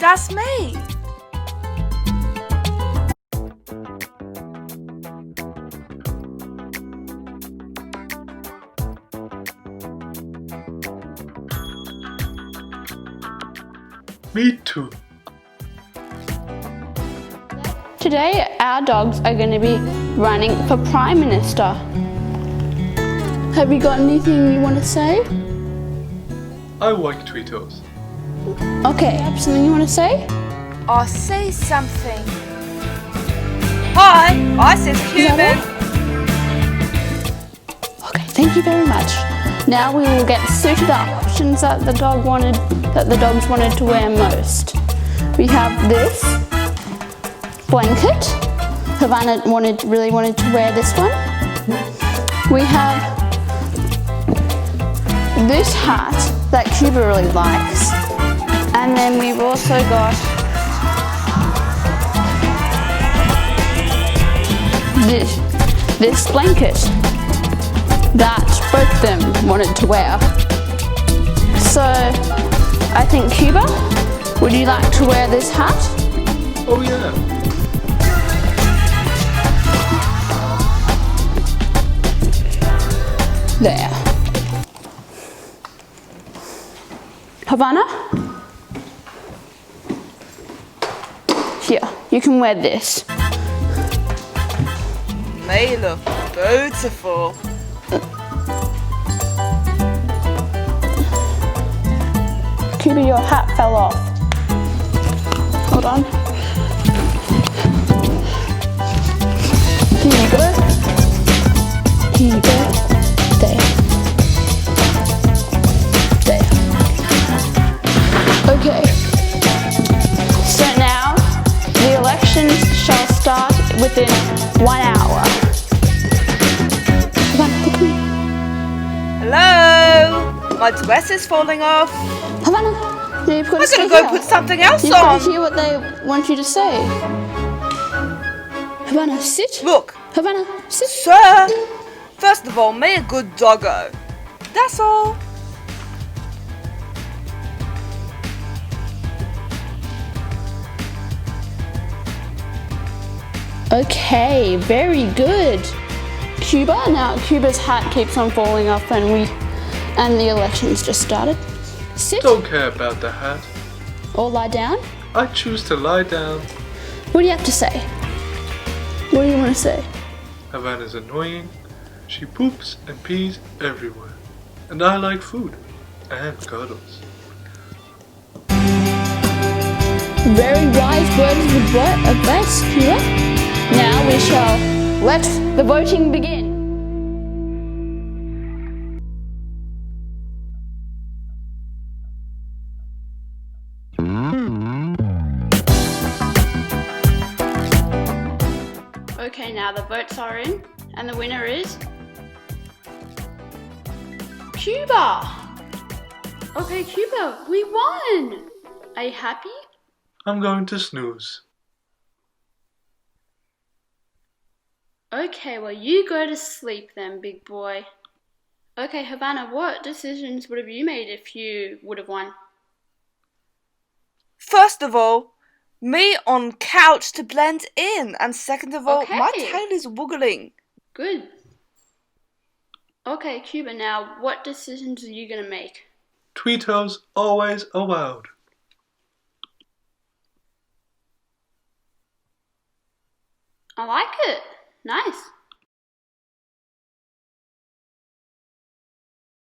That's me. Me too. Today, our dogs are going to be running for Prime Minister. Have you got anything you want to say? I like Tweetos. Okay, have something you want to say? I'll say something. Hi, I said Cuban. Okay, thank you very much. Now we will get suited up options that the dogs wanted to wear most. We have this blanket. Havana really wanted to wear this one. We have this hat that Cuba really likes. And then we've also got this blanket that both of them wanted to wear. So I think Cuba, would you like to wear this hat? Oh yeah. There. Havana? Here, you can wear this. They look beautiful. Cuba, your hat fell off. Hold on. Here you go. Here you go. There. There. Okay. So now the elections shall start within 1 hour. Come on, look at me. Hello? My dress is falling off. Havana, you've got to I'm stay gonna go here. put something else You've got on. to hear what they want you to say. Havana, sit. Look, Havana, sit. sir. First of all, be a good doggo. That's all. Okay, very good. Cuba, now Cuba's hat keeps on falling off and the elections just started. Sit Don't care about the hat. or lie down. I choose to lie down. What do you have to say? What do you want to say? Havana's annoying. She poops and pees everywhere. And I like food. And cuddles. Very wise words of advice, Cuba. Now we shall let the voting begin. Okay, now the votes are in, and the winner is Cuba. Okay, Cuba, we won. Are you happy? I'm going to snooze. Okay, well, you go to sleep then, big boy. Okay, Havana, what decisions would have you made if you would have won? First of all, me on couch to blend in. And second of all, my Okay. tail is wiggling. Good. Okay, Cuba, now what decisions are you going to make? Tweetos always allowed. I like it. Nice.